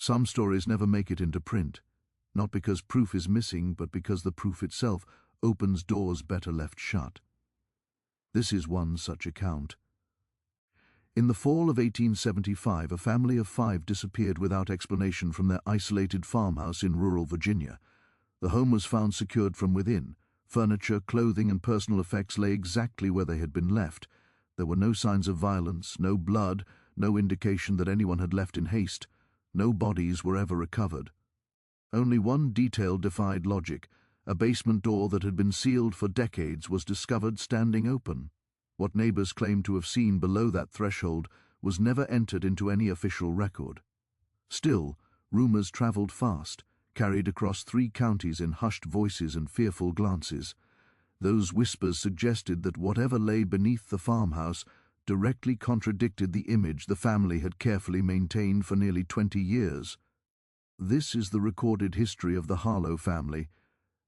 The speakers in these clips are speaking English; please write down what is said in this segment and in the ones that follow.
Some stories never make it into print, not because proof is missing, but because the proof itself opens doors better left shut. This is one such account. In the fall of 1875, a family of 5 disappeared without explanation from their isolated farmhouse in rural Virginia. The home was found secured from within. Furniture, clothing, and personal effects lay exactly where they had been left. There were no signs of violence, no blood, no indication that anyone had left in haste. No bodies were ever recovered. Only one detail defied logic. A basement door that had been sealed for decades was discovered standing open. What neighbors claimed to have seen below that threshold was never entered into any official record. Still, rumors traveled fast, carried across 3 counties in hushed voices and fearful glances. Those whispers suggested that whatever lay beneath the farmhouse directly contradicted the image the family had carefully maintained for nearly 20 years. This is the recorded history of the Harlow family,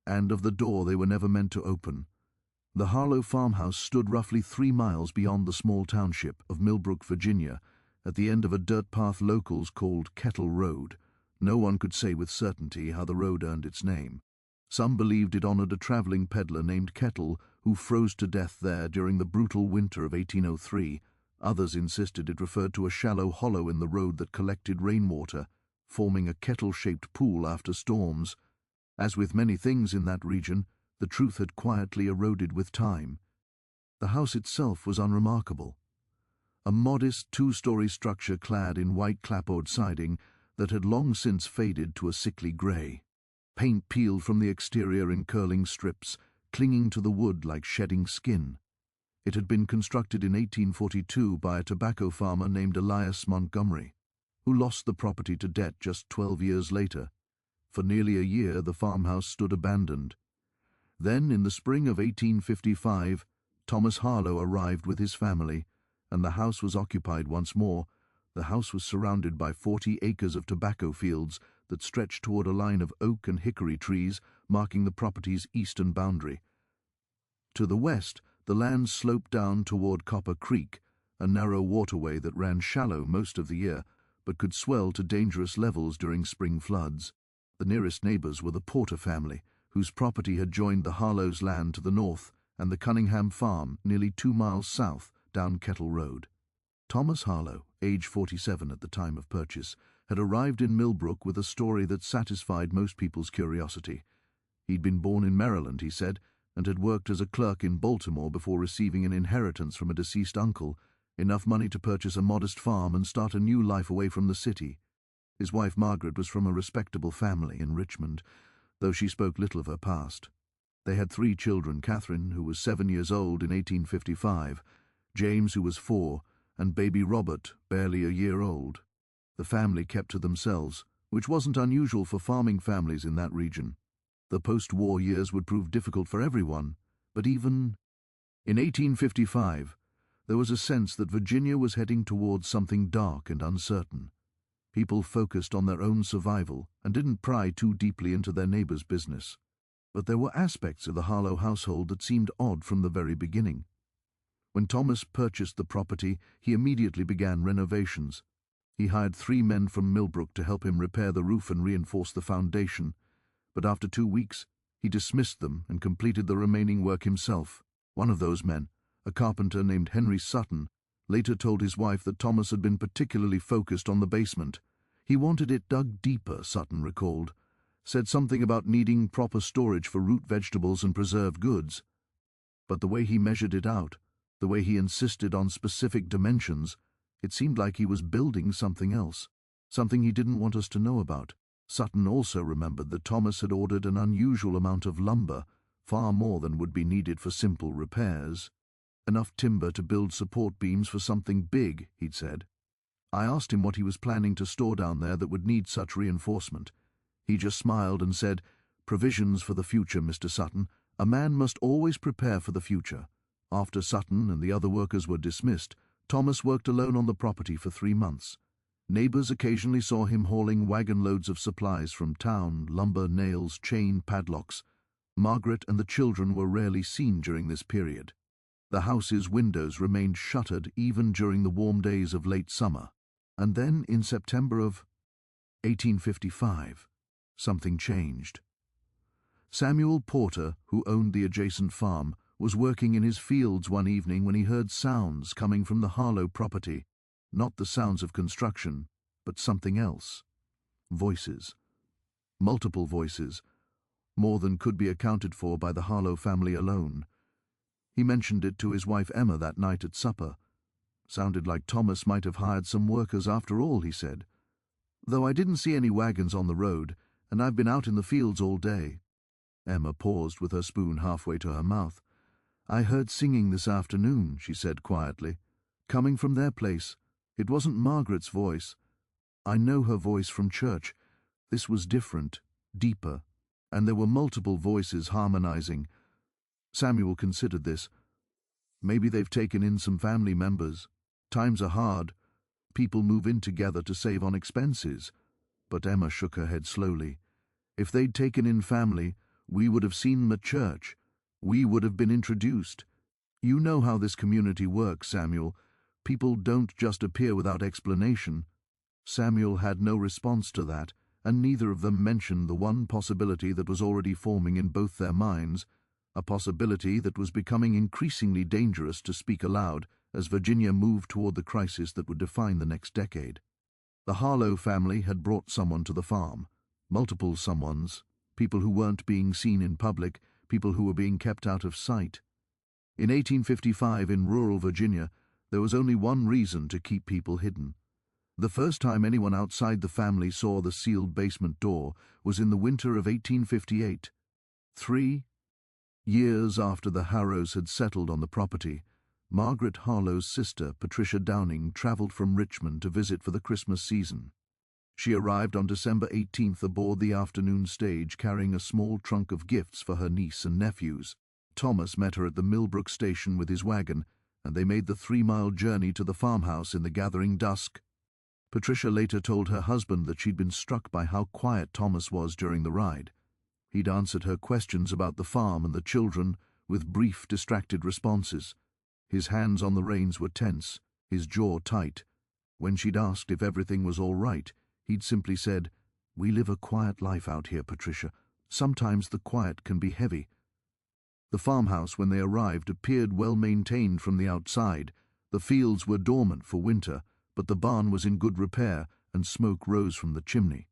and of the door they were never meant to open. The Harlow farmhouse stood roughly 3 miles beyond the small township of Millbrook, Virginia, at the end of a dirt path locals called Kettle Road. No one could say with certainty how the road earned its name. Some believed it honored a traveling peddler named Kettle who froze to death there during the brutal winter of 1803. Others insisted it referred to a shallow hollow in the road that collected rainwater, forming a kettle-shaped pool after storms. As with many things in that region, the truth had quietly eroded with time. The house itself was unremarkable. A modest 2-story structure clad in white clapboard siding that had long since faded to a sickly grey. Paint peeled from the exterior in curling strips, clinging to the wood like shedding skin. It had been constructed in 1842 by a tobacco farmer named Elias Montgomery, who lost the property to debt just 12 years later. For nearly a year the farmhouse stood abandoned. Then, in the spring of 1855, Thomas Harlow arrived with his family, and the house was occupied once more. The house was surrounded by 40 acres of tobacco fields that stretched toward a line of oak and hickory trees marking the property's eastern boundary. To the west, the land sloped down toward Copper Creek, a narrow waterway that ran shallow most of the year, but could swell to dangerous levels during spring floods. The nearest neighbors were the Porter family, whose property had joined the Harlow's land to the north, and the Cunningham farm, nearly 2 miles south, down Kettle Road. Thomas Harlow, age 47 at the time of purchase, had arrived in Millbrook with a story that satisfied most people's curiosity. He'd been born in Maryland, he said, and had worked as a clerk in Baltimore before receiving an inheritance from a deceased uncle, enough money to purchase a modest farm and start a new life away from the city. His wife Margaret was from a respectable family in Richmond, though she spoke little of her past. They had 3 children: Catherine, who was 7 years old in 1855, James, who was 4, and baby Robert, barely a year old. The family kept to themselves, which wasn't unusual for farming families in that region. The post-war years would prove difficult for everyone, but even in 1855, there was a sense that Virginia was heading towards something dark and uncertain. People focused on their own survival and didn't pry too deeply into their neighbors' business. But there were aspects of the Harlow household that seemed odd from the very beginning. When Thomas purchased the property, he immediately began renovations. He hired 3 men from Millbrook to help him repair the roof and reinforce the foundation, but after 2 weeks, he dismissed them and completed the remaining work himself. One of those men, a carpenter named Henry Sutton, later told his wife that Thomas had been particularly focused on the basement. He wanted it dug deeper, Sutton recalled, said something about needing proper storage for root vegetables and preserved goods. But the way he measured it out, the way he insisted on specific dimensions, it seemed like he was building something else, something he didn't want us to know about. Sutton also remembered that Thomas had ordered an unusual amount of lumber, far more than would be needed for simple repairs. Enough timber to build support beams for something big, he'd said. I asked him what he was planning to store down there that would need such reinforcement. He just smiled and said, "Provisions for the future, Mr. Sutton. A man must always prepare for the future." After Sutton and the other workers were dismissed, Thomas worked alone on the property for 3 months. Neighbors occasionally saw him hauling wagon loads of supplies from town: lumber, nails, chain, padlocks. Margaret and the children were rarely seen during this period. The house's windows remained shuttered even during the warm days of late summer. And then, in September of 1855. Something changed. Samuel Porter, who owned the adjacent farm, was working in his fields one evening when he heard sounds coming from the Harlow property. Not the sounds of construction, but something else. Voices. Multiple voices. More than could be accounted for by the Harlow family alone. He mentioned it to his wife Emma that night at supper. Sounded like Thomas might have hired some workers after all, he said. Though I didn't see any wagons on the road, and I've been out in the fields all day. Emma paused with her spoon halfway to her mouth. I heard singing this afternoon, she said quietly. Coming from their place. It wasn't Margaret's voice. I know her voice from church. This was different, deeper, and there were multiple voices harmonizing. Samuel considered this. Maybe they've taken in some family members. Times are hard. People move in together to save on expenses. But Emma shook her head slowly. If they'd taken in family, we would have seen them at church. We would have been introduced. You know how this community works, Samuel. People don't just appear without explanation. Samuel had no response to that, and neither of them mentioned the one possibility that was already forming in both their minds, a possibility that was becoming increasingly dangerous to speak aloud as Virginia moved toward the crisis that would define the next decade. The Harlow family had brought someone to the farm, multiple someones, people who weren't being seen in public, people who were being kept out of sight. In 1855 in rural Virginia, there was only one reason to keep people hidden. The first time anyone outside the family saw the sealed basement door was in the winter of 1858. 3 years after the Harrows had settled on the property, Margaret Harlow's sister, Patricia Downing, traveled from Richmond to visit for the Christmas season. She arrived on December 18th aboard the afternoon stage carrying a small trunk of gifts for her niece and nephews. Thomas met her at the Millbrook station with his wagon, and they made the 3-mile journey to the farmhouse in the gathering dusk. Patricia later told her husband that she'd been struck by how quiet Thomas was during the ride. He'd answered her questions about the farm and the children with brief, distracted responses. His hands on the reins were tense, his jaw tight. When she'd asked if everything was all right, he'd simply said, "We live a quiet life out here, Patricia. Sometimes the quiet can be heavy." The farmhouse, when they arrived, appeared well maintained from the outside. The fields were dormant for winter, but the barn was in good repair, and smoke rose from the chimney.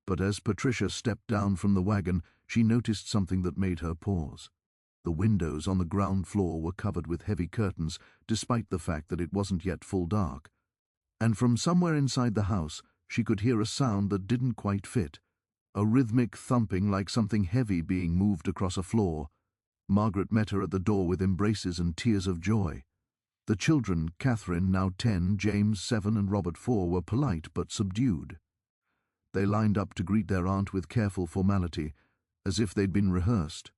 But as Patricia stepped down from the wagon, she noticed something that made her pause. The windows on the ground floor were covered with heavy curtains, despite the fact that it wasn't yet full dark. And from somewhere inside the house, she could hear a sound that didn't quite fit, a rhythmic thumping like something heavy being moved across a floor. Margaret met her at the door with embraces and tears of joy. The children, Catherine, now 10, James 7, and Robert 4, were polite but subdued. They lined up to greet their aunt with careful formality, as if they'd been rehearsed.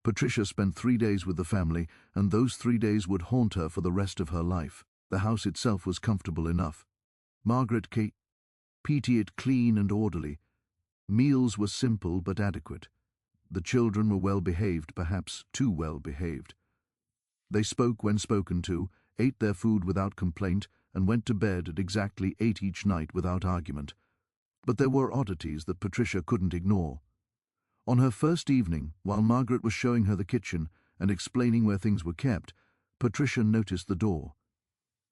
Patricia spent 3 days with the family, and those 3 days would haunt her for the rest of her life. The house itself was comfortable enough. Margaret kept it clean and orderly. Meals were simple but adequate. The children were well behaved, perhaps too well behaved. They spoke when spoken to, ate their food without complaint, and went to bed at exactly 8 each night without argument. But there were oddities that Patricia couldn't ignore. On her first evening, while Margaret was showing her the kitchen and explaining where things were kept, Patricia noticed the door.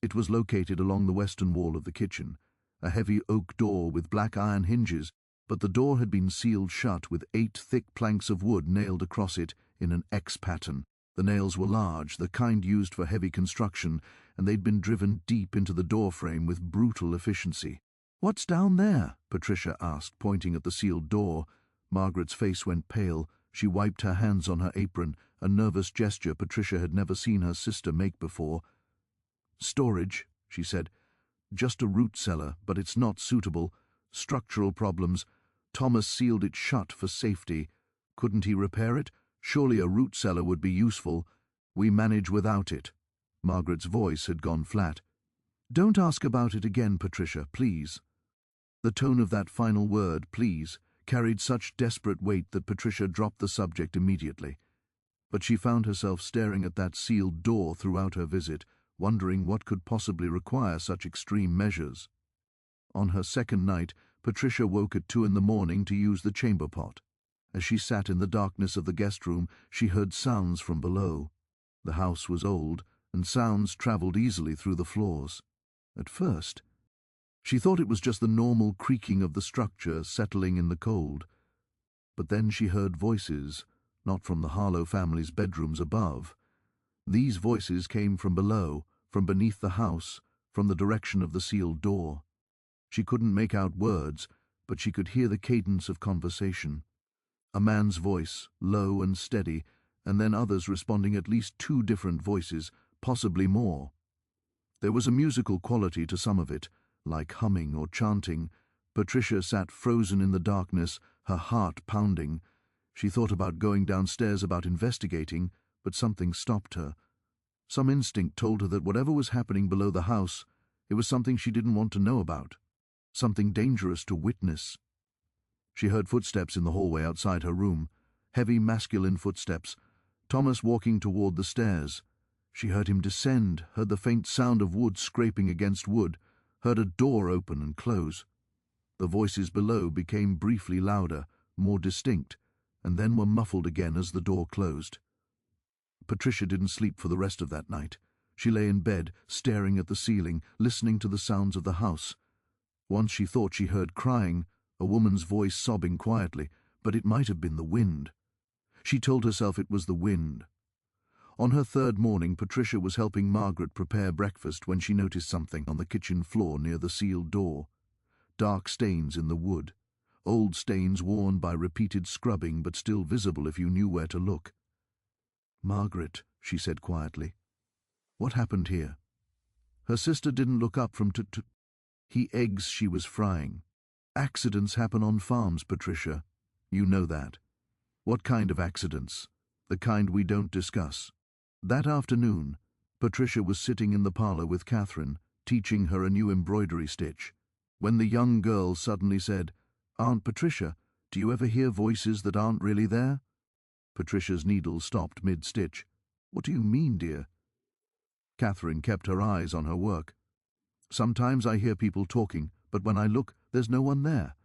It was located along the western wall of the kitchen, a heavy oak door with black iron hinges, but the door had been sealed shut with 8 thick planks of wood nailed across it in an X pattern. The nails were large, the kind used for heavy construction, and they'd been driven deep into the door frame with brutal efficiency. "What's down there?" Patricia asked, pointing at the sealed door. Margaret's face went pale. She wiped her hands on her apron, a nervous gesture Patricia had never seen her sister make before. "Storage," she said. "Just a root cellar, but it's not suitable. Structural problems. Thomas sealed it shut for safety. Couldn't he repair it? Surely a root cellar would be useful. We manage without it." Margaret's voice had gone flat. "Don't ask about it again, Patricia, please." The tone of that final word, please, carried such desperate weight that Patricia dropped the subject immediately. But she found herself staring at that sealed door throughout her visit, wondering what could possibly require such extreme measures. On her second night, Patricia woke at 2 in the morning to use the chamber pot. As she sat in the darkness of the guest room, she heard sounds from below. The house was old, and sounds travelled easily through the floors. At first, she thought it was just the normal creaking of the structure settling in the cold. But then she heard voices, not from the Harlow family's bedrooms above. These voices came from below, from beneath the house, from the direction of the sealed door. She couldn't make out words, but she could hear the cadence of conversation. A man's voice, low and steady, and then others responding, at least 2 different voices, possibly more. There was a musical quality to some of it, like humming or chanting. Patricia sat frozen in the darkness, her heart pounding. She thought about going downstairs, about investigating, but something stopped her. Some instinct told her that whatever was happening below the house, it was something she didn't want to know about, something dangerous to witness. She heard footsteps in the hallway outside her room, heavy masculine footsteps, Thomas walking toward the stairs. She heard him descend, heard the faint sound of wood scraping against wood, heard a door open and close. The voices below became briefly louder, more distinct, and then were muffled again as the door closed. Patricia didn't sleep for the rest of that night. She lay in bed, staring at the ceiling, listening to the sounds of the house. Once she thought she heard crying, a woman's voice sobbing quietly, but it might have been the wind. She told herself it was the wind. On her 3rd morning, Patricia was helping Margaret prepare breakfast when she noticed something on the kitchen floor near the sealed door. Dark stains in the wood, old stains worn by repeated scrubbing but still visible if you knew where to look. "Margaret," she said quietly, "what happened here?" Her sister didn't look up from eggs she was frying. "Accidents happen on farms, Patricia. You know that." "What kind of accidents?" "The kind we don't discuss." That afternoon, Patricia was sitting in the parlor with Catherine, teaching her a new embroidery stitch, when the young girl suddenly said, "Aunt Patricia, do you ever hear voices that aren't really there?" Patricia's needle stopped mid-stitch. "What do you mean, dear?" Catherine kept her eyes on her work. "Sometimes I hear people talking, but when I look, there's no one there.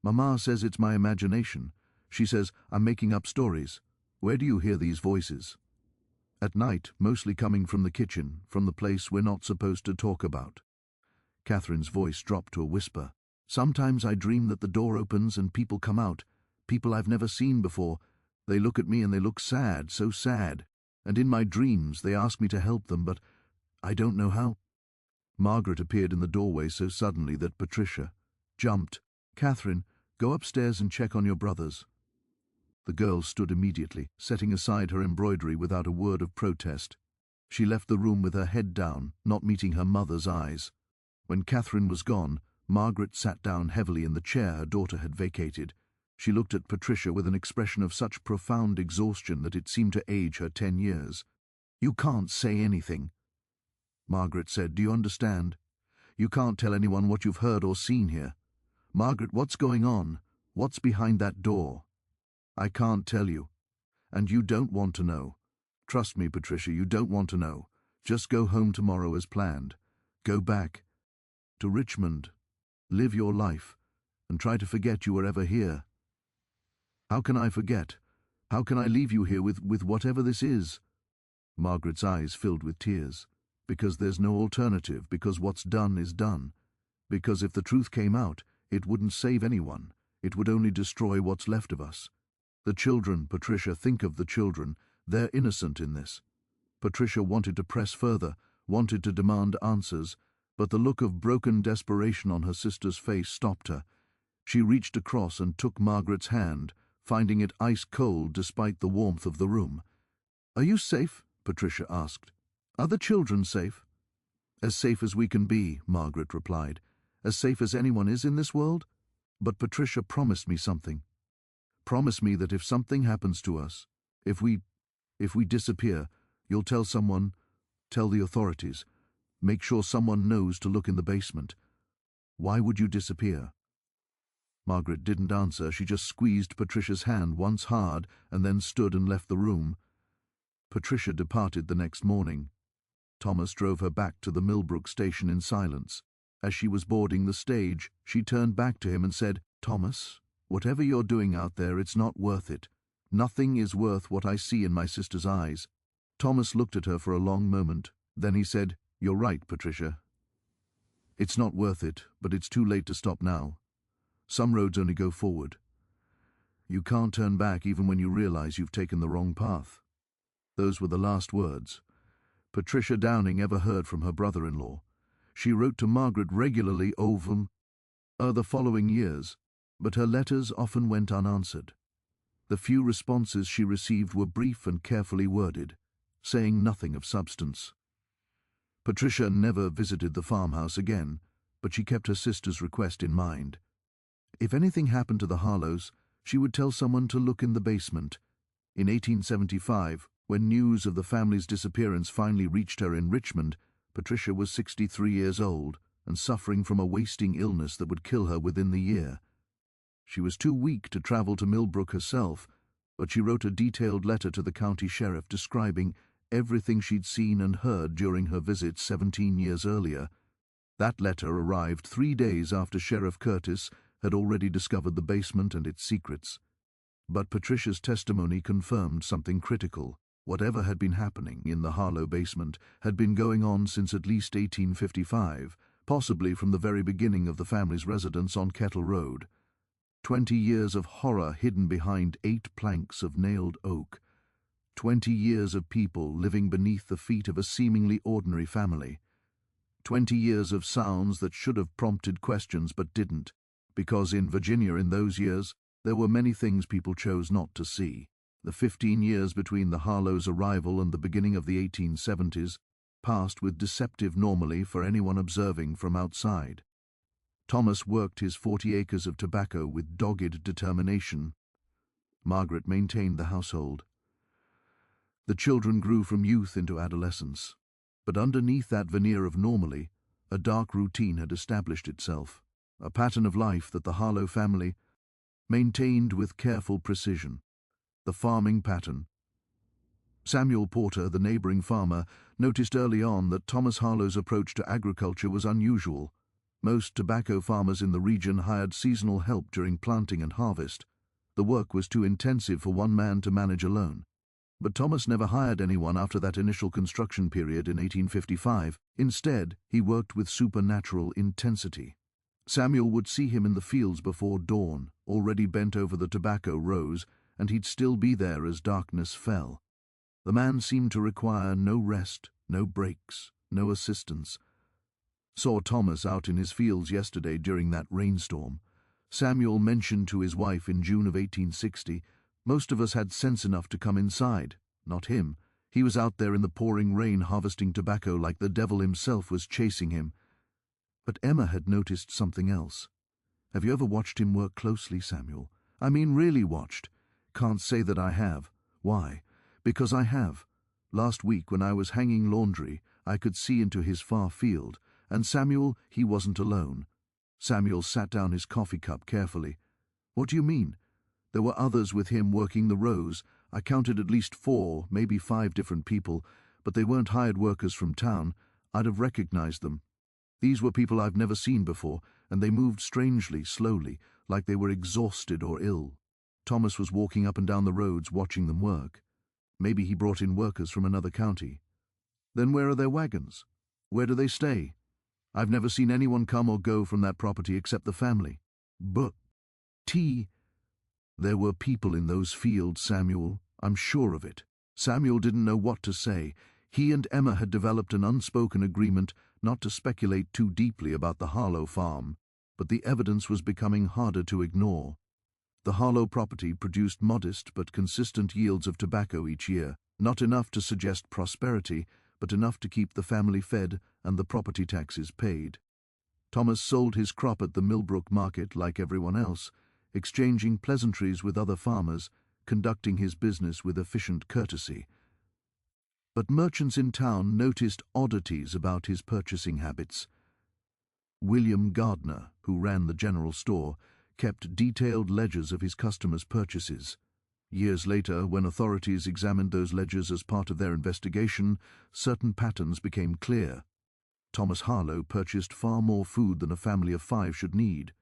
Mama says it's my imagination. She says I'm making up stories. Where do you hear these voices?" "At night, mostly coming from the kitchen, from the place we're not supposed to talk about." Catherine's voice dropped to a whisper. "Sometimes I dream that the door opens and people come out, people I've never seen before. They look at me and they look sad, so sad. And in my dreams they ask me to help them, but I don't know how." Margaret appeared in the doorway so suddenly that Patricia jumped. "Catherine, go upstairs and check on your brothers." The girl stood immediately, setting aside her embroidery without a word of protest. She left the room with her head down, not meeting her mother's eyes. When Catherine was gone, Margaret sat down heavily in the chair her daughter had vacated. She looked at Patricia with an expression of such profound exhaustion that it seemed to age her 10 years. "You can't say anything," Margaret said. "Do you understand? You can't tell anyone what you've heard or seen here. Margaret, what's going on? What's behind that door?" "I can't tell you. And you don't want to know. Trust me, Patricia, you don't want to know. Just go home tomorrow as planned. Go back to Richmond. Live your life, and try to forget you were ever here." "How can I forget? How can I leave you here with whatever this is?" Margaret's eyes filled with tears. "Because there's no alternative, because what's done is done. Because if the truth came out, it wouldn't save anyone. It would only destroy what's left of us. The children, Patricia, think of the children. They're innocent in this." Patricia wanted to press further, wanted to demand answers, but the look of broken desperation on her sister's face stopped her. She reached across and took Margaret's hand, finding it ice-cold despite the warmth of the room. "Are you safe?" Patricia asked. "Are the children safe?" "As safe as we can be," Margaret replied. "As safe as anyone is in this world. But Patricia promised me something. Promise me that if something happens to us, if we disappear, you'll tell someone, tell the authorities. Make sure someone knows to look in the basement. Why would you disappear?" Margaret didn't answer. She just squeezed Patricia's hand once hard and then stood and left the room. Patricia departed the next morning. Thomas drove her back to the Millbrook station in silence. As she was boarding the stage, she turned back to him and said, "Thomas, whatever you're doing out there, it's not worth it. Nothing is worth what I see in my sister's eyes." Thomas looked at her for a long moment. Then he said, "You're right, Patricia. It's not worth it, but it's too late to stop now. Some roads only go forward. You can't turn back even when you realize you've taken the wrong path." Those were the last words Patricia Downing ever heard from her brother-in-law. She wrote to Margaret regularly over the following years, but her letters often went unanswered. The few responses she received were brief and carefully worded, saying nothing of substance. Patricia never visited the farmhouse again, but she kept her sister's request in mind. If anything happened to the Harlows, she would tell someone to look in the basement. In 1875, when news of the family's disappearance finally reached her in Richmond, Patricia was 63 years old and suffering from a wasting illness that would kill her within the year. She was too weak to travel to Millbrook herself, but she wrote a detailed letter to the county sheriff describing everything she'd seen and heard during her visit 17 years earlier. That letter arrived 3 days after Sheriff Curtis had already discovered the basement and its secrets. But Patricia's testimony confirmed something critical. Whatever had been happening in the Harlow basement had been going on since at least 1855, possibly from the very beginning of the family's residence on Kettle Road. 20 years of horror hidden behind 8 planks of nailed oak. 20 years of people living beneath the feet of a seemingly ordinary family. 20 years of sounds that should have prompted questions but didn't, because in Virginia in those years there were many things people chose not to see. The 15 years between the Harlows' arrival and the beginning of the 1870s passed with deceptive normalcy for anyone observing from outside. Thomas worked his 40 acres of tobacco with dogged determination. Margaret maintained the household. The children grew from youth into adolescence, but underneath that veneer of normalcy, a dark routine had established itself, a pattern of life that the Harlow family maintained with careful precision. The farming pattern. Samuel Porter, the neighboring farmer, noticed early on that Thomas Harlow's approach to agriculture was unusual. Most tobacco farmers in the region hired seasonal help during planting and harvest. The work was too intensive for one man to manage alone. But Thomas never hired anyone after that initial construction period in 1855. Instead, he worked with supernatural intensity. Samuel would see him in the fields before dawn, already bent over the tobacco rows, and he'd still be there as darkness fell. The man seemed to require no rest, no breaks, no assistance. Saw Thomas out in his fields yesterday during that rainstorm. Samuel mentioned to his wife in June of 1860, "Most of us had sense enough to come inside. Not him. He was out there in the pouring rain harvesting tobacco like the devil himself was chasing him." But Emma had noticed something else. "Have you ever watched him work closely, Samuel? I mean really watched." "Can't say that I have." "Why?" "Because I have. Last week when I was hanging laundry, I could see into his far field, and Samuel, he wasn't alone." Samuel sat down his coffee cup carefully. "What do you mean?" "There were others with him working the rows. I counted at least 4, maybe 5 different people, but they weren't hired workers from town. I'd have recognized them. These were people I've never seen before, and they moved strangely, slowly, like they were exhausted or ill. Thomas was walking up and down the roads watching them work. Maybe he brought in workers from another county." "Then where are their wagons? Where do they stay?" "I've never seen anyone come or go from that property except the family." "But there were people in those fields, Samuel. I'm sure of it." Samuel didn't know what to say. He and Emma had developed an unspoken agreement not to speculate too deeply about the Harlow farm, but the evidence was becoming harder to ignore. The Harlow property produced modest but consistent yields of tobacco each year, not enough to suggest prosperity, but enough to keep the family fed and the property taxes paid. Thomas sold his crop at the Millbrook market like everyone else, exchanging pleasantries with other farmers, conducting his business with efficient courtesy. But merchants in town noticed oddities about his purchasing habits. William Gardner, who ran the general store, kept detailed ledgers of his customers' purchases. Years later, when authorities examined those ledgers as part of their investigation, certain patterns became clear. Thomas Harlow purchased far more food than a family of 5 should need.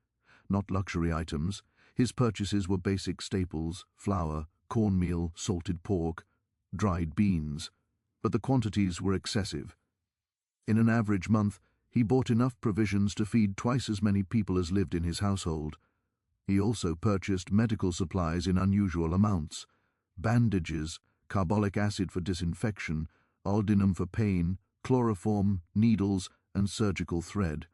Not luxury items. His purchases were basic staples: flour, cornmeal, salted pork, dried beans. But the quantities were excessive. In an average month, he bought enough provisions to feed twice as many people as lived in his household. He also purchased medical supplies in unusual amounts: bandages, carbolic acid for disinfection, alginum for pain, chloroform, needles, and surgical thread.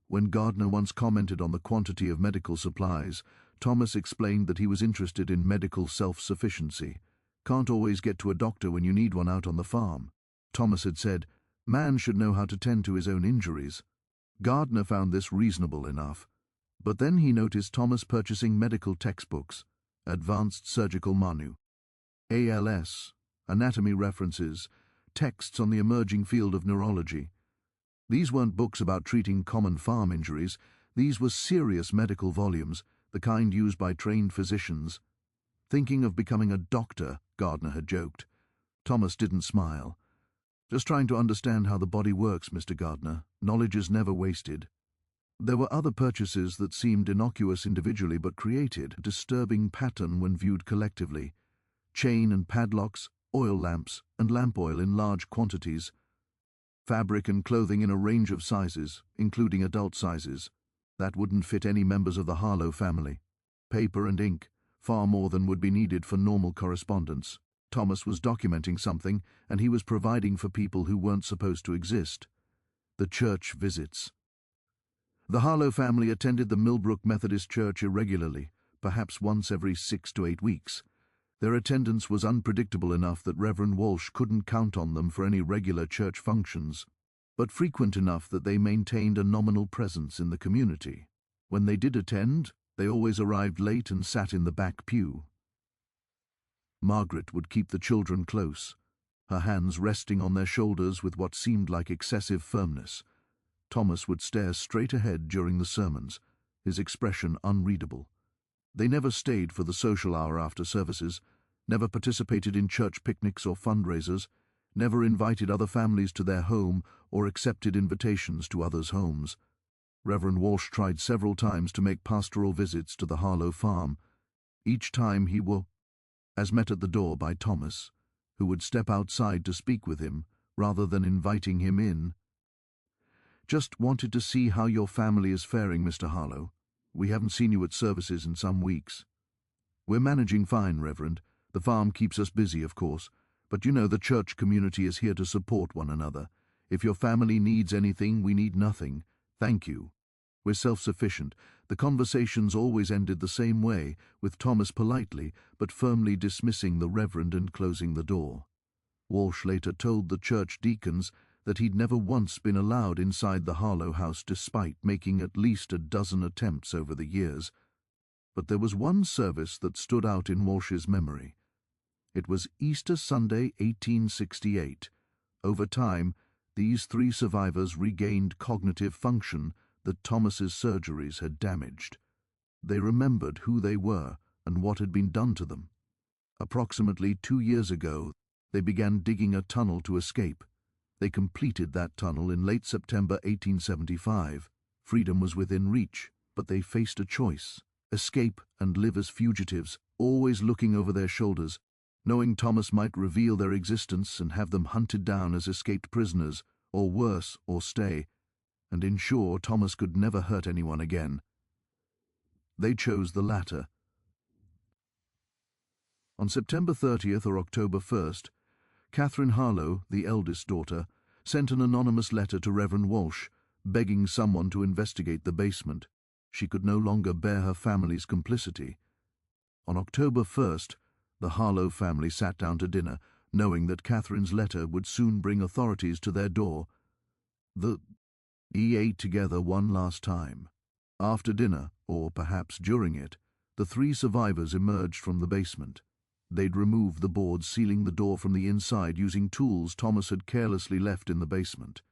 When Gardner once commented on the quantity of medical supplies, Thomas explained that he was interested in medical self-sufficiency. "Can't always get to a doctor when you need one out on the farm." Thomas had said, "Man should know how to tend to his own injuries." Gardner found this reasonable enough. But then he noticed Thomas purchasing medical textbooks: Advanced Surgical Manu, ALS, anatomy references, texts on the emerging field of neurology. These weren't books about treating common farm injuries. These were serious medical volumes, the kind used by trained physicians. "Thinking of becoming a doctor," Gardner had joked. Thomas didn't smile. "Just trying to understand how the body works, Mr. Gardner. Knowledge is never wasted." There were other purchases that seemed innocuous individually but created a disturbing pattern when viewed collectively: chain and padlocks, oil lamps, and lamp oil in large quantities, fabric and clothing in a range of sizes, including adult sizes. That wouldn't fit any members of the Harlow family. Paper and ink, far more than would be needed for normal correspondence. Thomas was documenting something, and he was providing for people who weren't supposed to exist. The church visits. The Harlow family attended the Millbrook Methodist Church irregularly, perhaps once every 6 to 8 weeks. Their attendance was unpredictable enough that Reverend Walsh couldn't count on them for any regular church functions, but frequent enough that they maintained a nominal presence in the community. When they did attend, they always arrived late and sat in the back pew. Margaret would keep the children close, her hands resting on their shoulders with what seemed like excessive firmness. Thomas would stare straight ahead during the sermons, his expression unreadable. They never stayed for the social hour after services, never participated in church picnics or fundraisers, never invited other families to their home or accepted invitations to others' homes. Reverend Walsh tried several times to make pastoral visits to the Harlow farm. Each time he was met at the door by Thomas, who would step outside to speak with him rather than inviting him in. "Just wanted to see how your family is faring, Mr. Harlow. We haven't seen you at services in some weeks." "We're managing fine, Reverend. The farm keeps us busy, of course, but you know the church community is here to support one another. If your family needs anything, we need nothing. Thank you. We're self-sufficient." The conversations always ended the same way, with Thomas politely but firmly dismissing the Reverend and closing the door. Walsh later told the church deacons that he'd never once been allowed inside the Harlow house despite making at least a dozen attempts over the years. But there was one service that stood out in Walsh's memory. It was Easter Sunday, 1868. Over time, these 3 survivors regained cognitive function that Thomas's surgeries had damaged. They remembered who they were and what had been done to them. Approximately 2 years ago, they began digging a tunnel to escape. They completed that tunnel in late September 1875. Freedom was within reach, but they faced a choice: escape and live as fugitives, always looking over their shoulders, knowing Thomas might reveal their existence and have them hunted down as escaped prisoners, or worse, or stay, and ensure Thomas could never hurt anyone again. They chose the latter. On September 30th or October 1st, Catherine Harlow, the eldest daughter, sent an anonymous letter to Reverend Walsh, begging someone to investigate the basement. She could no longer bear her family's complicity. On October 1st, the Harlow family sat down to dinner, knowing that Catherine's letter would soon bring authorities to their door. They ate together one last time. After dinner, or perhaps during it, the 3 survivors emerged from the basement. They'd removed the boards sealing the door from the inside using tools Thomas had carelessly left in the basement.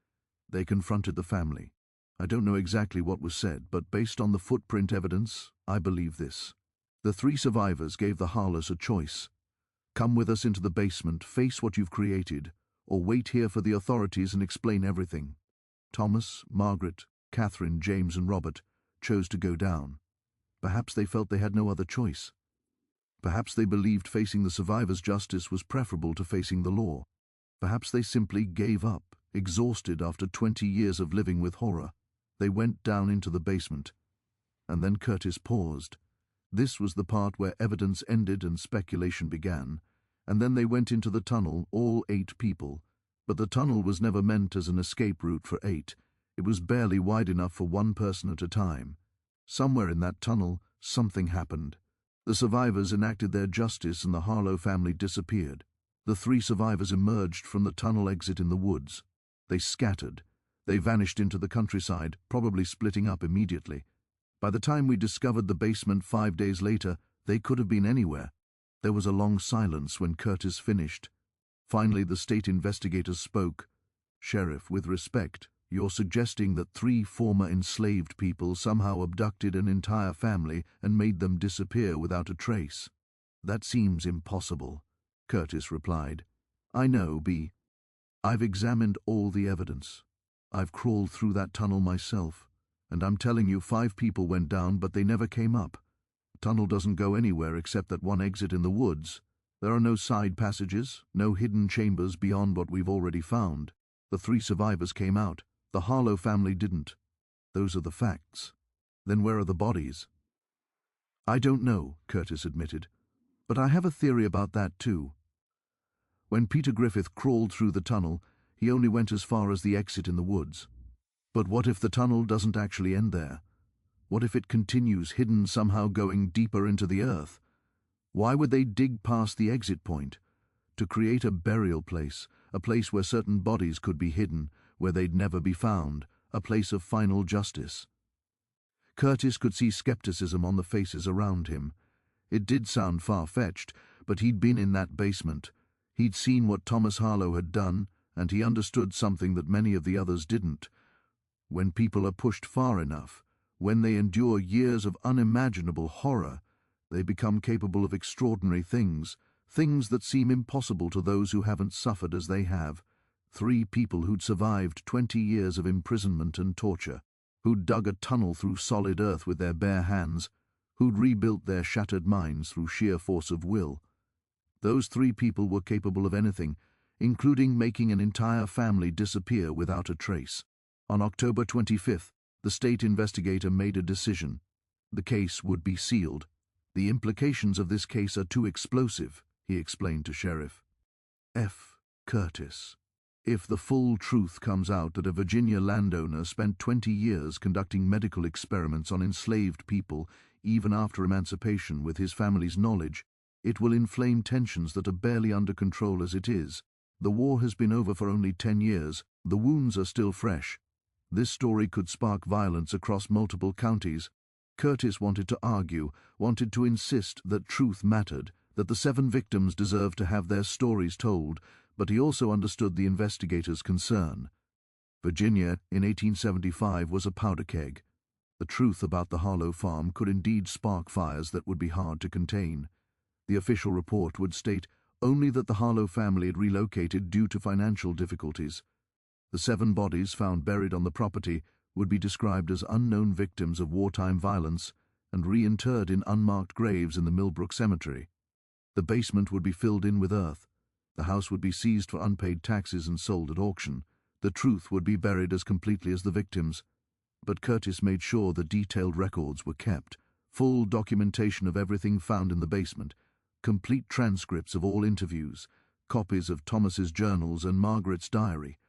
They confronted the family. I don't know exactly what was said, but based on the footprint evidence, I believe this. The 3 survivors gave the Harlows a choice: come with us into the basement, face what you've created, or wait here for the authorities and explain everything. Thomas, Margaret, Catherine, James and Robert chose to go down. Perhaps they felt they had no other choice. Perhaps they believed facing the survivors' justice was preferable to facing the law. Perhaps they simply gave up, exhausted after 20 years of living with horror. They went down into the basement. And then Curtis paused. This was the part where evidence ended and speculation began. And then they went into the tunnel, all 8 people. But the tunnel was never meant as an escape route for 8. It was barely wide enough for one person at a time. Somewhere in that tunnel, something happened. The survivors enacted their justice and the Harlow family disappeared. The 3 survivors emerged from the tunnel exit in the woods. They scattered. They vanished into the countryside, probably splitting up immediately. By the time we discovered the basement 5 days later, they could have been anywhere. There was a long silence when Curtis finished. Finally, the state investigators spoke. "Sheriff, with respect, you're suggesting that 3 former enslaved people somehow abducted an entire family and made them disappear without a trace." "That seems impossible," Curtis replied. "I know, B. I've examined all the evidence. I've crawled through that tunnel myself, and I'm telling you 5 people went down, but they never came up. The tunnel doesn't go anywhere except that one exit in the woods. There are no side passages, no hidden chambers beyond what we've already found. The 3 survivors came out. The Harlow family didn't. Those are the facts. Then where are the bodies?" "I don't know," Curtis admitted. "But I have a theory about that too. When Peter Griffith crawled through the tunnel, he only went as far as the exit in the woods. But what if the tunnel doesn't actually end there? What if it continues hidden somehow going deeper into the earth? Why would they dig past the exit point? To create a burial place, a place where certain bodies could be hidden, where they'd never be found, a place of final justice." Curtis could see skepticism on the faces around him. It did sound far-fetched, but he'd been in that basement. He'd seen what Thomas Harlow had done, and he understood something that many of the others didn't. When people are pushed far enough, when they endure years of unimaginable horror, they become capable of extraordinary things, things that seem impossible to those who haven't suffered as they have. 3 people who'd survived 20 years of imprisonment and torture, who'd dug a tunnel through solid earth with their bare hands, who'd rebuilt their shattered minds through sheer force of will. Those 3 people were capable of anything, including making an entire family disappear without a trace. On October 25th, the state investigator made a decision. The case would be sealed. "The implications of this case are too explosive," he explained to Sheriff F. Curtis. "If the full truth comes out that a Virginia landowner spent 20 years conducting medical experiments on enslaved people, even after emancipation, with his family's knowledge, it will inflame tensions that are barely under control as it is. The war has been over for only 10 years. The wounds are still fresh. This story could spark violence across multiple counties." Curtis wanted to argue, wanted to insist that truth mattered, that the 7 victims deserved to have their stories told, but he also understood the investigators' concern. Virginia in 1875 was a powder keg. The truth about the Harlow farm could indeed spark fires that would be hard to contain. The official report would state only that the Harlow family had relocated due to financial difficulties. The 7 bodies found buried on the property would be described as unknown victims of wartime violence and reinterred in unmarked graves in the Millbrook Cemetery. The basement would be filled in with earth. The house would be seized for unpaid taxes and sold at auction. The truth would be buried as completely as the victims. But Curtis made sure the detailed records were kept, full documentation of everything found in the basement, complete transcripts of all interviews, copies of Thomas's journals and Margaret's diary,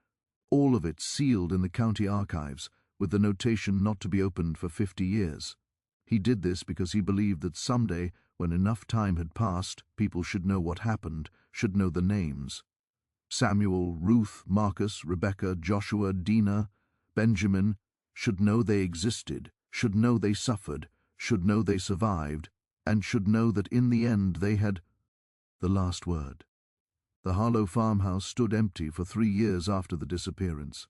all of it sealed in the county archives, with the notation not to be opened for 50 years. He did this because he believed that someday, when enough time had passed, people should know what happened, should know the names. Samuel, Ruth, Marcus, Rebecca, Joshua, Dina, Benjamin, should know they existed, should know they suffered, should know they survived, and should know that in the end they had the last word. The Harlow farmhouse stood empty for 3 years after the disappearance.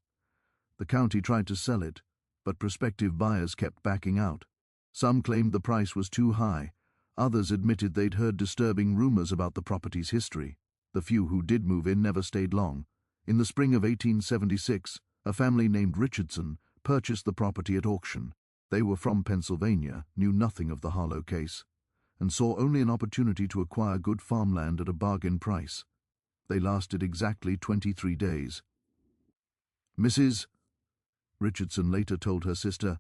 The county tried to sell it, but prospective buyers kept backing out. Some claimed the price was too high. Others admitted they'd heard disturbing rumors about the property's history. The few who did move in never stayed long. In the spring of 1876, A family named Richardson purchased the property at auction. They were from Pennsylvania, knew nothing of the Harlow case, and saw only an opportunity to acquire good farmland at a bargain price. They lasted exactly 23 days. Mrs. Richardson later told her sister,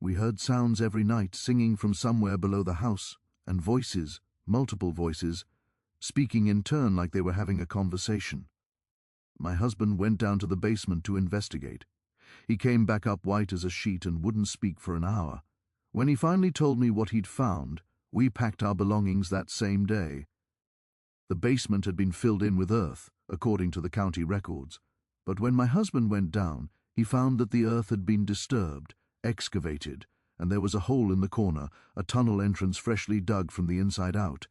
"We heard sounds every night singing from somewhere below the house, and voices, multiple voices, speaking in turn like they were having a conversation. My husband went down to the basement to investigate. He came back up white as a sheet and wouldn't speak for an hour. When he finally told me what he'd found, we packed our belongings that same day. The basement had been filled in with earth, according to the county records, but when my husband went down, he found that the earth had been disturbed, excavated, and there was a hole in the corner, a tunnel entrance freshly dug from the inside out,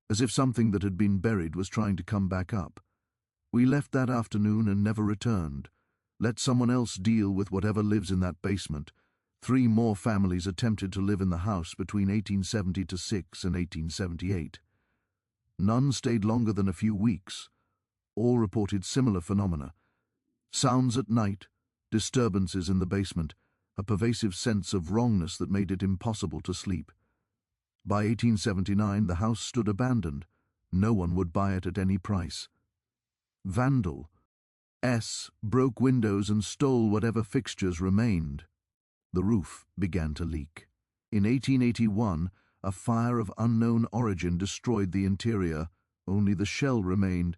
as if something that had been buried was trying to come back up. We left that afternoon and never returned. Let someone else deal with whatever lives in that basement. 3 more families attempted to live in the house between 1876 and 1878. None stayed longer than a few weeks. All reported similar phenomena. Sounds at night, disturbances in the basement, a pervasive sense of wrongness that made it impossible to sleep. By 1879, the house stood abandoned. No one would buy it at any price. Vandal S. broke windows and stole whatever fixtures remained. The roof began to leak. In 1881, a fire of unknown origin destroyed the interior. Only the shell remained,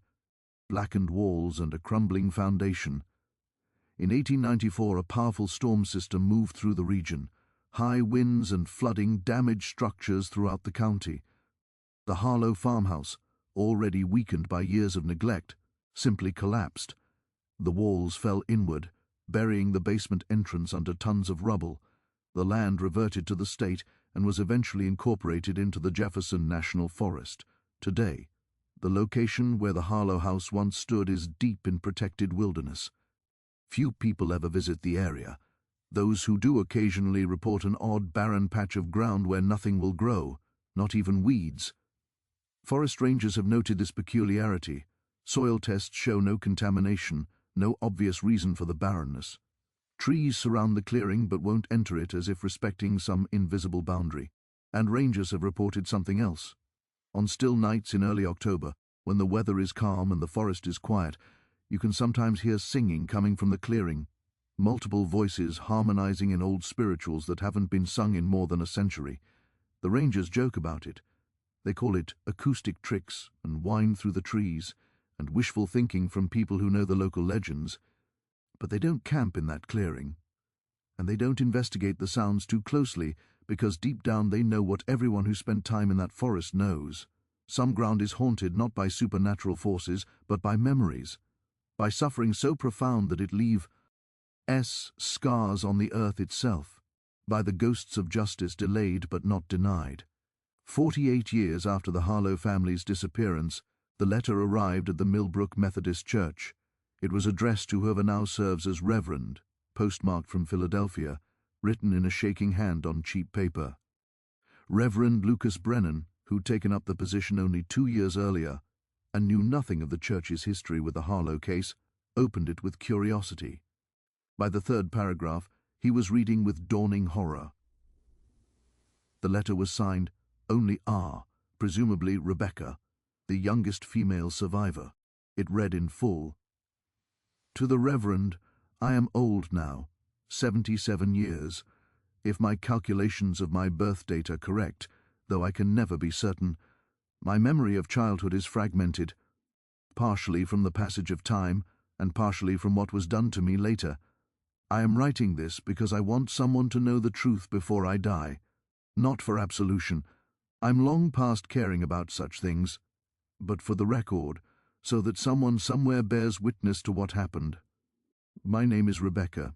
blackened walls and a crumbling foundation. In 1894, a powerful storm system moved through the region. High winds and flooding damaged structures throughout the county. The Harlow farmhouse, already weakened by years of neglect, simply collapsed. The walls fell inward, burying the basement entrance under tons of rubble. The land reverted to the state and was eventually incorporated into the Jefferson National Forest. Today, the location where the Harlow house once stood is deep in protected wilderness. Few people ever visit the area. Those who do occasionally report an odd barren patch of ground where nothing will grow, not even weeds. Forest rangers have noted this peculiarity. Soil tests show no contamination, no obvious reason for the barrenness. Trees surround the clearing but won't enter it as if respecting some invisible boundary. And rangers have reported something else. On still nights in early October, when the weather is calm and the forest is quiet, you can sometimes hear singing coming from the clearing. Multiple voices harmonizing in old spirituals that haven't been sung in more than a century. The rangers joke about it. They call it acoustic tricks and whine through the trees, and wishful thinking from people who know the local legends. But they don't camp in that clearing. And they don't investigate the sounds too closely, because deep down they know what everyone who spent time in that forest knows. Some ground is haunted not by supernatural forces, but by memories, by suffering so profound that it leaves scars on the earth itself, by the ghosts of justice delayed but not denied. 48 years after the Harlow family's disappearance, the letter arrived at the Millbrook Methodist Church. It was addressed to whoever now serves as Reverend, postmarked from Philadelphia, written in a shaking hand on cheap paper. Reverend Lucas Brennan, who'd taken up the position only 2 years earlier, and knew nothing of the church's history with the Harlow case, opened it with curiosity. By the 3rd paragraph, he was reading with dawning horror. The letter was signed only R, presumably Rebecca, the youngest female survivor. It read in full, "To the Reverend, I am old now, 77 years. If my calculations of my birth date are correct, though I can never be certain, my memory of childhood is fragmented, partially from the passage of time and partially from what was done to me later. I am writing this because I want someone to know the truth before I die. Not for absolution. I'm long past caring about such things, but for the record, so that someone somewhere bears witness to what happened. My name is Rebecca.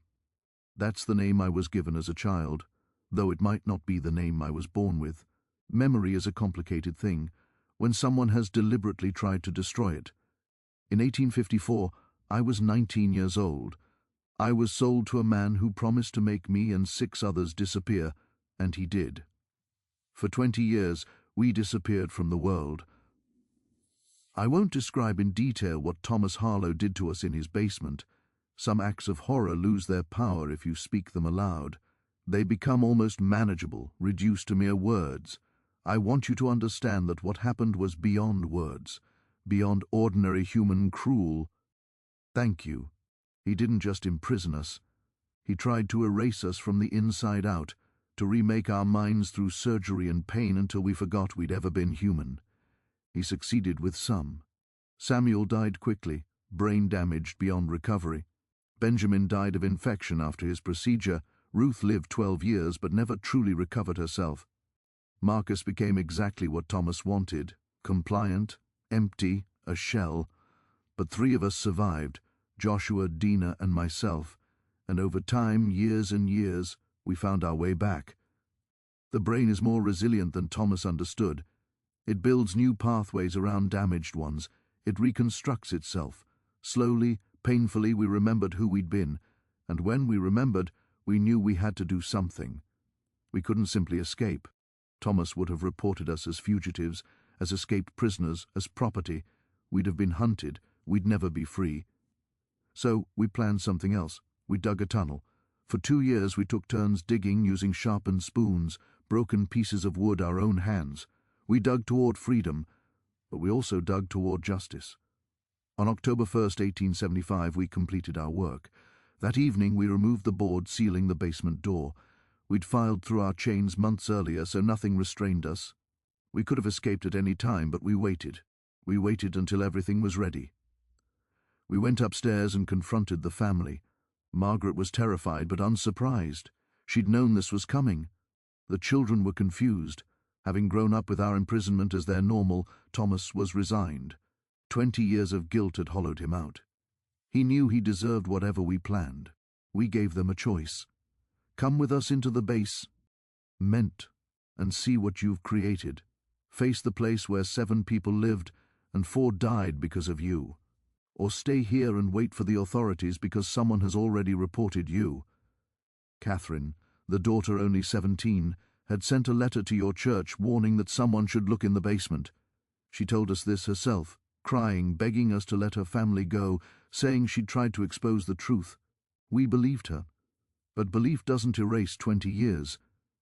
That's the name I was given as a child, though it might not be the name I was born with. Memory is a complicated thing, when someone has deliberately tried to destroy it. In 1854, I was 19 years old. I was sold to a man who promised to make me and 6 others disappear, and he did. For 20 years, we disappeared from the world. I won't describe in detail what Thomas Harlow did to us in his basement. Some acts of horror lose their power if you speak them aloud. They become almost manageable, reduced to mere words. I want you to understand that what happened was beyond words, beyond ordinary human cruel. Thank you. He didn't just imprison us. He tried to erase us from the inside out, to remake our minds through surgery and pain until we forgot we'd ever been human. He succeeded with some. Samuel died quickly, brain damaged beyond recovery. Benjamin died of infection after his procedure. Ruth lived 12 years but never truly recovered herself. Marcus became exactly what Thomas wanted, compliant, empty, a shell. But 3 of us survived, Joshua, Dina, and myself, and over time, years and years, we found our way back. The brain is more resilient than Thomas understood. It builds new pathways around damaged ones. It reconstructs itself. Slowly, painfully, we remembered who we'd been, and when we remembered, we knew we had to do something. We couldn't simply escape. Thomas would have reported us as fugitives, as escaped prisoners, as property. We'd have been hunted. We'd never be free. So we planned something else. We dug a tunnel. For 2 years we took turns digging using sharpened spoons, broken pieces of wood, our own hands. We dug toward freedom, but we also dug toward justice. On October 1st, 1875, we completed our work. That evening we removed the board sealing the basement door. We'd filed through our chains months earlier, so nothing restrained us. We could have escaped at any time, but we waited. We waited until everything was ready. We went upstairs and confronted the family. Margaret was terrified but unsurprised. She'd known this was coming. The children were confused. Having grown up with our imprisonment as their normal, Thomas was resigned. 20 years of guilt had hollowed him out. He knew he deserved whatever we planned. We gave them a choice. Come with us into the base, meant, and see what you've created. Face the place where 7 people lived and 4 died because of you. Or stay here and wait for the authorities because someone has already reported you. Catherine, the daughter only 17, had sent a letter to your church warning that someone should look in the basement. She told us this herself, crying, begging us to let her family go, saying she'd tried to expose the truth. We believed her. But belief doesn't erase 20 years.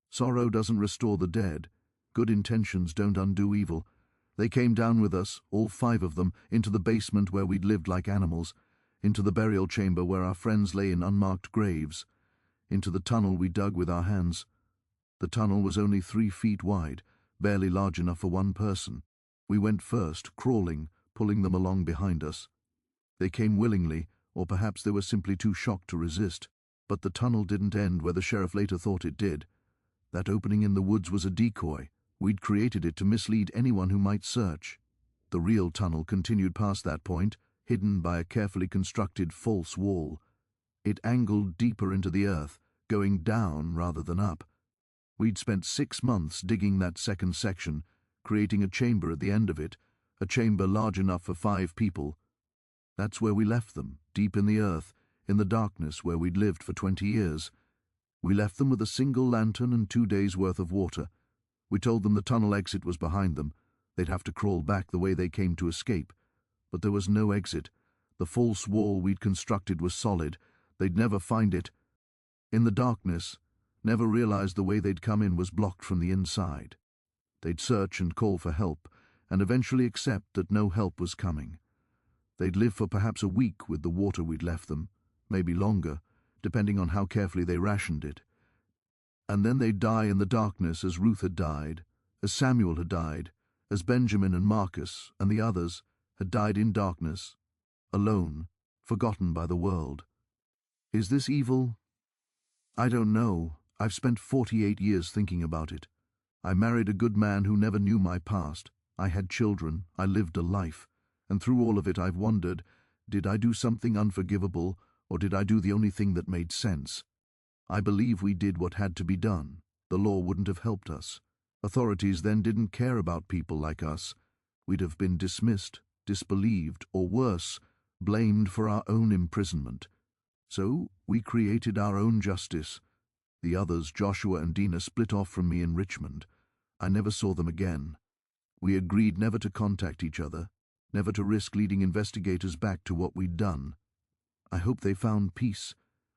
Sorrow doesn't restore the dead. Good intentions don't undo evil. They came down with us, all 5 of them, into the basement where we'd lived like animals, into the burial chamber where our friends lay in unmarked graves, into the tunnel we dug with our hands. The tunnel was only 3 feet wide, barely large enough for 1 person. We went first, crawling, pulling them along behind us. They came willingly, or perhaps they were simply too shocked to resist. But the tunnel didn't end where the sheriff later thought it did. That opening in the woods was a decoy. We'd created it to mislead anyone who might search. The real tunnel continued past that point, hidden by a carefully constructed false wall. It angled deeper into the earth, going down rather than up. We'd spent 6 months digging that second section, creating a chamber at the end of it, a chamber large enough for 5 people. That's where we left them, deep in the earth, in the darkness where we'd lived for 20 years. We left them with a single lantern and 2 days' worth of water. We told them the tunnel exit was behind them. They'd have to crawl back the way they came to escape. But there was no exit. The false wall we'd constructed was solid. They'd never find it. In the darkness, never realized the way they'd come in was blocked from the inside. They'd search and call for help, and eventually accept that no help was coming. They'd live for perhaps a week with the water we'd left them, maybe longer, depending on how carefully they rationed it. And then they'd die in the darkness as Ruth had died, as Samuel had died, as Benjamin and Marcus and the others had died in darkness, alone, forgotten by the world. Is this evil? I don't know. I've spent 48 years thinking about it. I married a good man who never knew my past. I had children. I lived a life. And through all of it I've wondered, did I do something unforgivable, or did I do the only thing that made sense? I believe we did what had to be done. The law wouldn't have helped us. Authorities then didn't care about people like us. We'd have been dismissed, disbelieved, or worse, blamed for our own imprisonment. So we created our own justice. The others, Joshua and Dina, split off from me in Richmond. I never saw them again. We agreed never to contact each other, never to risk leading investigators back to what we'd done. I hope they found peace.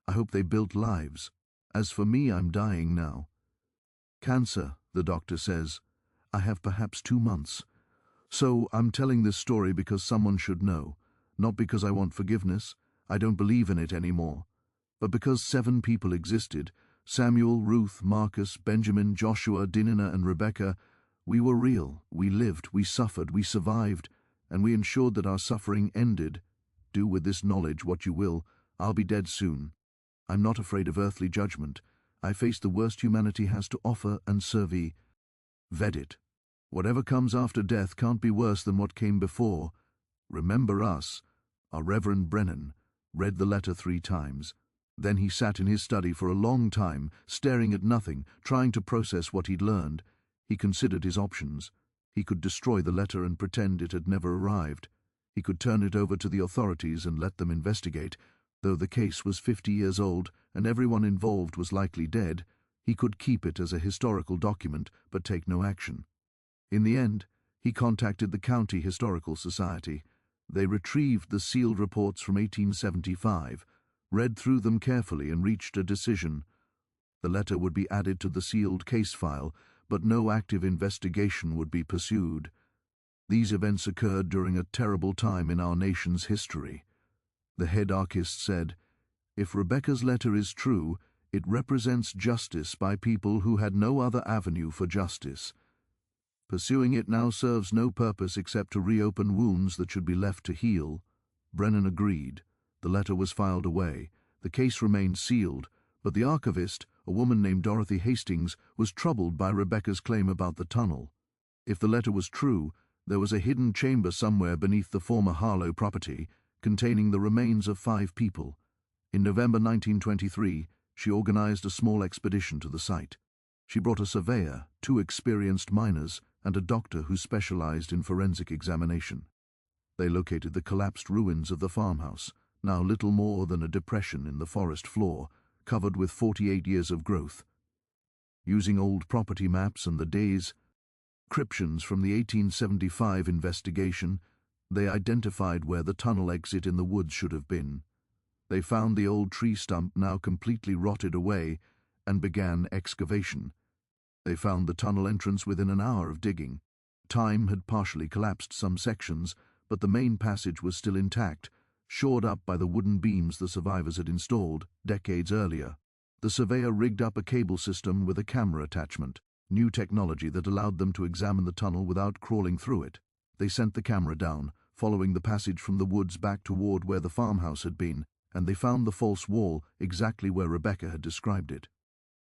I hope they built lives. As for me, I'm dying now. Cancer, the doctor says. I have perhaps 2 months. So I'm telling this story because someone should know, not because I want forgiveness, I don't believe in it anymore, but because 7 people existed, Samuel, Ruth, Marcus, Benjamin, Joshua, Dinina, and Rebecca. We were real, we lived, we suffered, we survived, and we ensured that our suffering ended. Do with this knowledge what you will. I'll be dead soon. I'm not afraid of earthly judgment. I face the worst humanity has to offer and survey. Ved it. Whatever comes after death can't be worse than what came before. Remember us. Our Reverend Brennan read the letter 3 times. Then he sat in his study for a long time, staring at nothing, trying to process what he'd learned. He considered his options. He could destroy the letter and pretend it had never arrived. He could turn it over to the authorities and let them investigate. Though the case was 50 years old and everyone involved was likely dead, he could keep it as a historical document but take no action. In the end, he contacted the County Historical Society. They retrieved the sealed reports from 1875, read through them carefully and reached a decision. The letter would be added to the sealed case file, but no active investigation would be pursued. These events occurred during a terrible time in our nation's history. The head archivist said, "If Rebecca's letter is true, it represents justice by people who had no other avenue for justice. Pursuing it now serves no purpose except to reopen wounds that should be left to heal." Brennan agreed. The letter was filed away. The case remained sealed, but the archivist, a woman named Dorothy Hastings, was troubled by Rebecca's claim about the tunnel. If the letter was true, there was a hidden chamber somewhere beneath the former Harlow property, containing the remains of 5 people. In November 1923, she organized a small expedition to the site. She brought a surveyor, 2 experienced miners, and a doctor who specialized in forensic examination. They located the collapsed ruins of the farmhouse, now little more than a depression in the forest floor, covered with 48 years of growth. Using old property maps and the day's descriptions from the 1875 investigation, they identified where the tunnel exit in the woods should have been. They found the old tree stump now completely rotted away and began excavation. They found the tunnel entrance within an hour of digging. Time had partially collapsed some sections, but the main passage was still intact, shored up by the wooden beams the survivors had installed decades earlier. The surveyor rigged up a cable system with a camera attachment, new technology that allowed them to examine the tunnel without crawling through it. They sent the camera down, following the passage from the woods back toward where the farmhouse had been, and they found the false wall exactly where Rebecca had described it.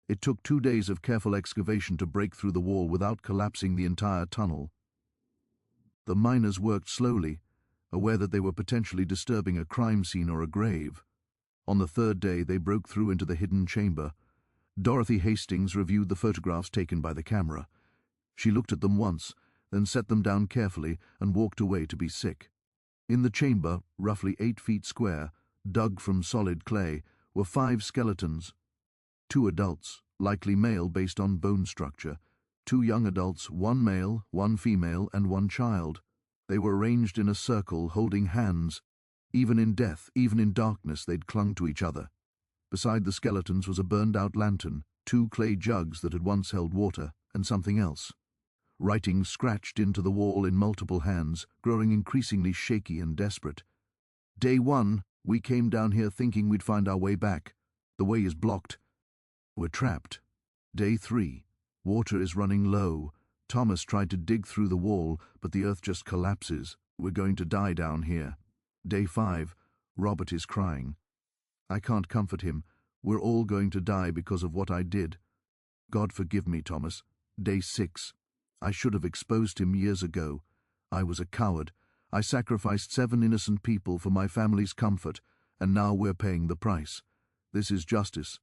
It took 2 days of careful excavation to break through the wall without collapsing the entire tunnel. The miners worked slowly, aware that they were potentially disturbing a crime scene or a grave. On the 3rd day, they broke through into the hidden chamber. Dorothy Hastings reviewed the photographs taken by the camera. She looked at them once, then set them down carefully and walked away to be sick. In the chamber, roughly 8 feet square, dug from solid clay, were 5 skeletons. 2 adults, likely male based on bone structure, 2 young adults, 1 male, 1 female, and 1 child. They were arranged in a circle, holding hands. Even in death, even in darkness, they'd clung to each other. Beside the skeletons was a burned-out lantern, 2 clay jugs that had once held water, and something else. Writing scratched into the wall in multiple hands, growing increasingly shaky and desperate. "Day 1, we came down here thinking we'd find our way back. The way is blocked. We're trapped. Day 3, water is running low. Thomas tried to dig through the wall, but the earth just collapses. We're going to die down here. Day 5, Robert is crying. I can't comfort him. We're all going to die because of what I did. God forgive me, Thomas. Day 6, I should have exposed him years ago. I was a coward. I sacrificed 7 innocent people for my family's comfort, and now we're paying the price. This is justice.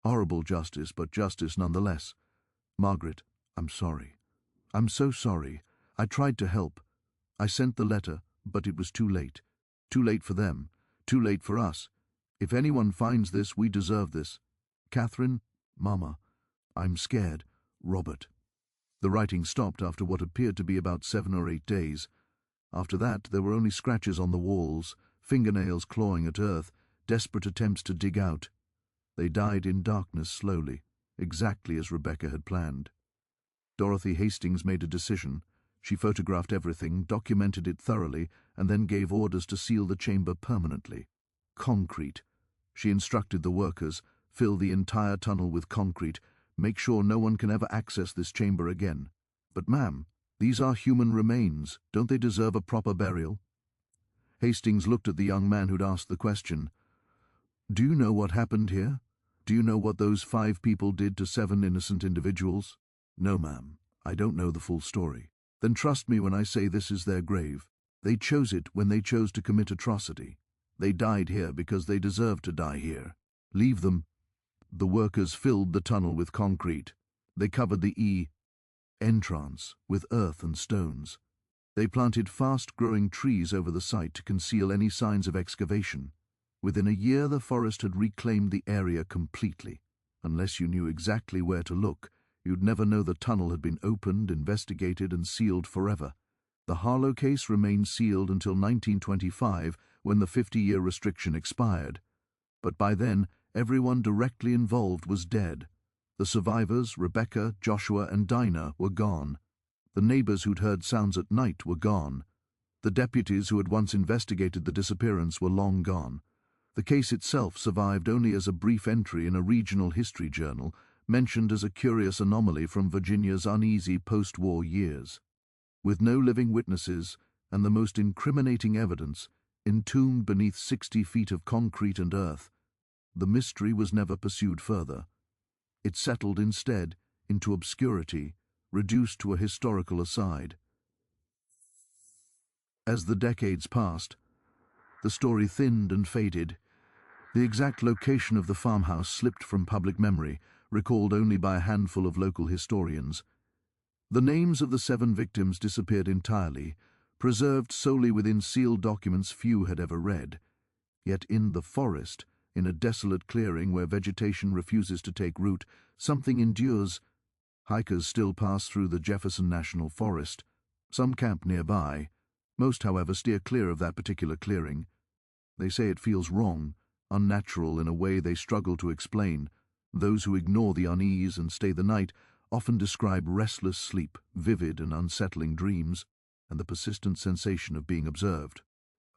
Horrible justice, but justice nonetheless. Margaret, I'm sorry. I'm so sorry. I tried to help. I sent the letter, but it was too late. Too late for them. Too late for us. If anyone finds this, we deserve this. Catherine, Mama, I'm scared. Robert." The writing stopped after what appeared to be about 7 or 8 days. After that, there were only scratches on the walls, fingernails clawing at earth, desperate attempts to dig out. They died in darkness slowly, exactly as Rebecca had planned. Dorothy Hastings made a decision. She photographed everything, documented it thoroughly, and then gave orders to seal the chamber permanently. Concrete. She instructed the workers, fill the entire tunnel with concrete, make sure no one can ever access this chamber again. But ma'am, these are human remains. Don't they deserve a proper burial? Hastings looked at the young man who'd asked the question. Do you know what happened here? Do you know what those 5 people did to 7 innocent individuals? No, ma'am. I don't know the full story. Then trust me when I say this is their grave. They chose it when they chose to commit atrocity. They died here because they deserved to die here. Leave them. The workers filled the tunnel with concrete. They covered the entrance with earth and stones. They planted fast-growing trees over the site to conceal any signs of excavation. Within a year, the forest had reclaimed the area completely. Unless you knew exactly where to look, you'd never know the tunnel had been opened, investigated, and sealed forever. The Harlow case remained sealed until 1925, when the 50-year restriction expired. But by then, everyone directly involved was dead. The survivors, Rebecca, Joshua, and Dinah, were gone. The neighbors who'd heard sounds at night were gone. The deputies who had once investigated the disappearance were long gone. The case itself survived only as a brief entry in a regional history journal, mentioned as a curious anomaly from Virginia's uneasy post-war years. With no living witnesses and the most incriminating evidence, entombed beneath 60 feet of concrete and earth, the mystery was never pursued further. It settled instead into obscurity, reduced to a historical aside. As the decades passed, the story thinned and faded. The exact location of the farmhouse slipped from public memory, recalled only by a handful of local historians. The names of the 7 victims disappeared entirely, preserved solely within sealed documents few had ever read. Yet in the forest, in a desolate clearing where vegetation refuses to take root, something endures. Hikers still pass through the Jefferson National Forest. Some camp nearby. Most, however, steer clear of that particular clearing. They say it feels wrong, unnatural in a way they struggle to explain. Those who ignore the unease and stay the night often describe restless sleep, vivid and unsettling dreams, and the persistent sensation of being observed.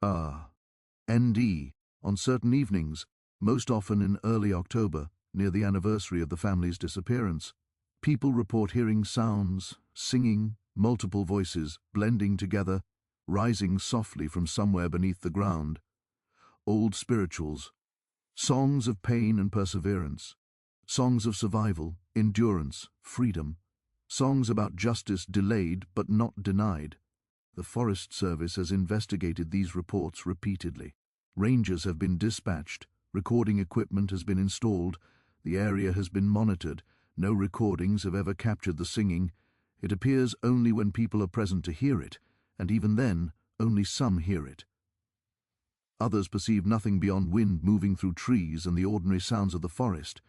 ND. On certain evenings, most often in early October, near the anniversary of the family's disappearance, people report hearing sounds, singing, multiple voices, blending together, rising softly from somewhere beneath the ground. Old spirituals, songs of pain and perseverance, songs of survival, endurance, freedom, songs about justice delayed but not denied. The Forest Service has investigated these reports repeatedly. Rangers have been dispatched, recording equipment has been installed, the area has been monitored, no recordings have ever captured the singing. It appears only when people are present to hear it, and even then, only some hear it. Others perceive nothing beyond wind moving through trees and the ordinary sounds of the forest.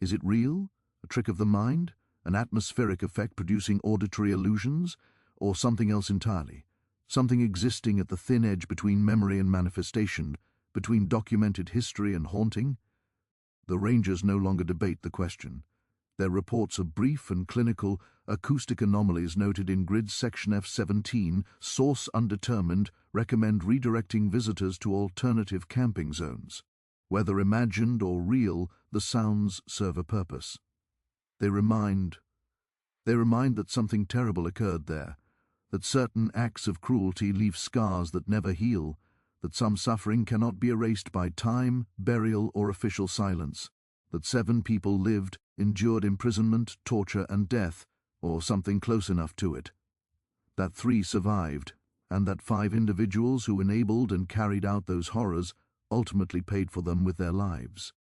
Is it real? A trick of the mind? An atmospheric effect producing auditory illusions? Or something else entirely? Something existing at the thin edge between memory and manifestation, between documented history and haunting? The Rangers no longer debate the question. Their reports of brief and clinical acoustic anomalies noted in Grid Section F-17, source undetermined, recommend redirecting visitors to alternative camping zones. Whether imagined or real, the sounds serve a purpose. They remind that something terrible occurred there, that certain acts of cruelty leave scars that never heal, that some suffering cannot be erased by time, burial, or official silence, that 7 people lived, endured imprisonment, torture, and death, or something close enough to it, that 3 survived, and that 5 individuals who enabled and carried out those horrors ultimately paid for them with their lives.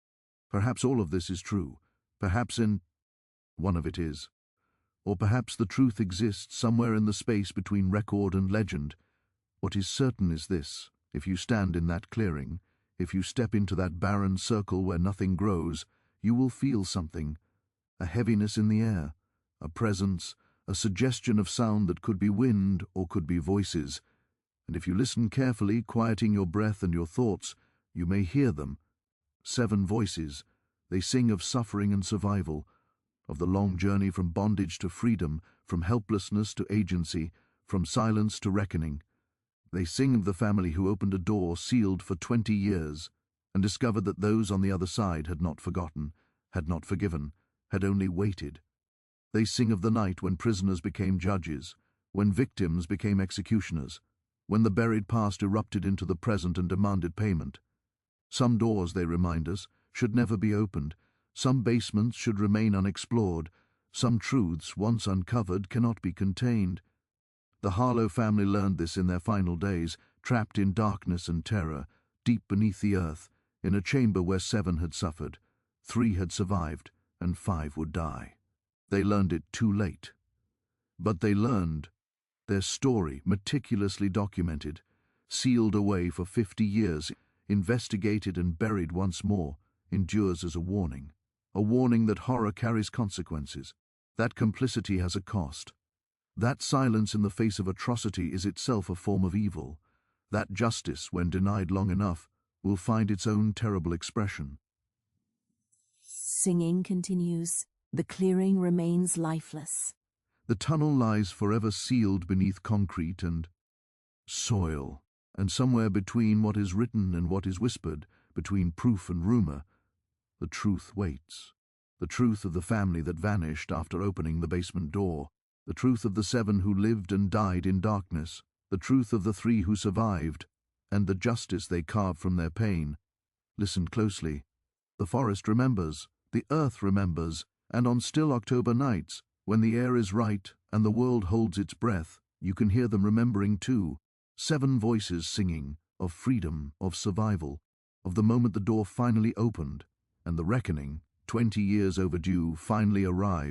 Perhaps all of this is true. Perhaps one of it is. Or perhaps the truth exists somewhere in the space between record and legend. What is certain is this: if you stand in that clearing, if you step into that barren circle where nothing grows, you will feel something, a heaviness in the air, a presence, a suggestion of sound that could be wind or could be voices. And if you listen carefully, quieting your breath and your thoughts, you may hear them, 7 voices. They sing of suffering and survival, of the long journey from bondage to freedom, from helplessness to agency, from silence to reckoning. They sing of the family who opened a door sealed for 20 years and discovered that those on the other side had not forgotten, had not forgiven, had only waited. They sing of the night when prisoners became judges, when victims became executioners, when the buried past erupted into the present and demanded payment. Some doors, they remind us, should never be opened. Some basements should remain unexplored. Some truths, once uncovered, cannot be contained. The Harlow family learned this in their final days, trapped in darkness and terror, deep beneath the earth, in a chamber where 7 had suffered, 3 had survived, and 5 would die. They learned it too late. But they learned. Their story, meticulously documented, sealed away for 50 years, investigated and buried once more, endures as a warning that horror carries consequences, that complicity has a cost, that silence in the face of atrocity is itself a form of evil, that justice, when denied long enough, will find its own terrible expression. Singing continues. The clearing remains lifeless. The tunnel lies forever sealed beneath concrete and soil, and somewhere between what is written and what is whispered, between proof and rumor, the truth waits. The truth of the family that vanished after opening the basement door, the truth of the 7 who lived and died in darkness, the truth of the 3 who survived, and the justice they carved from their pain. Listen closely. The forest remembers, the earth remembers, and on still October nights, when the air is right and the world holds its breath, you can hear them remembering too. 7 voices singing of freedom, of survival, of the moment the door finally opened, and the reckoning, 20 years overdue, finally arrived.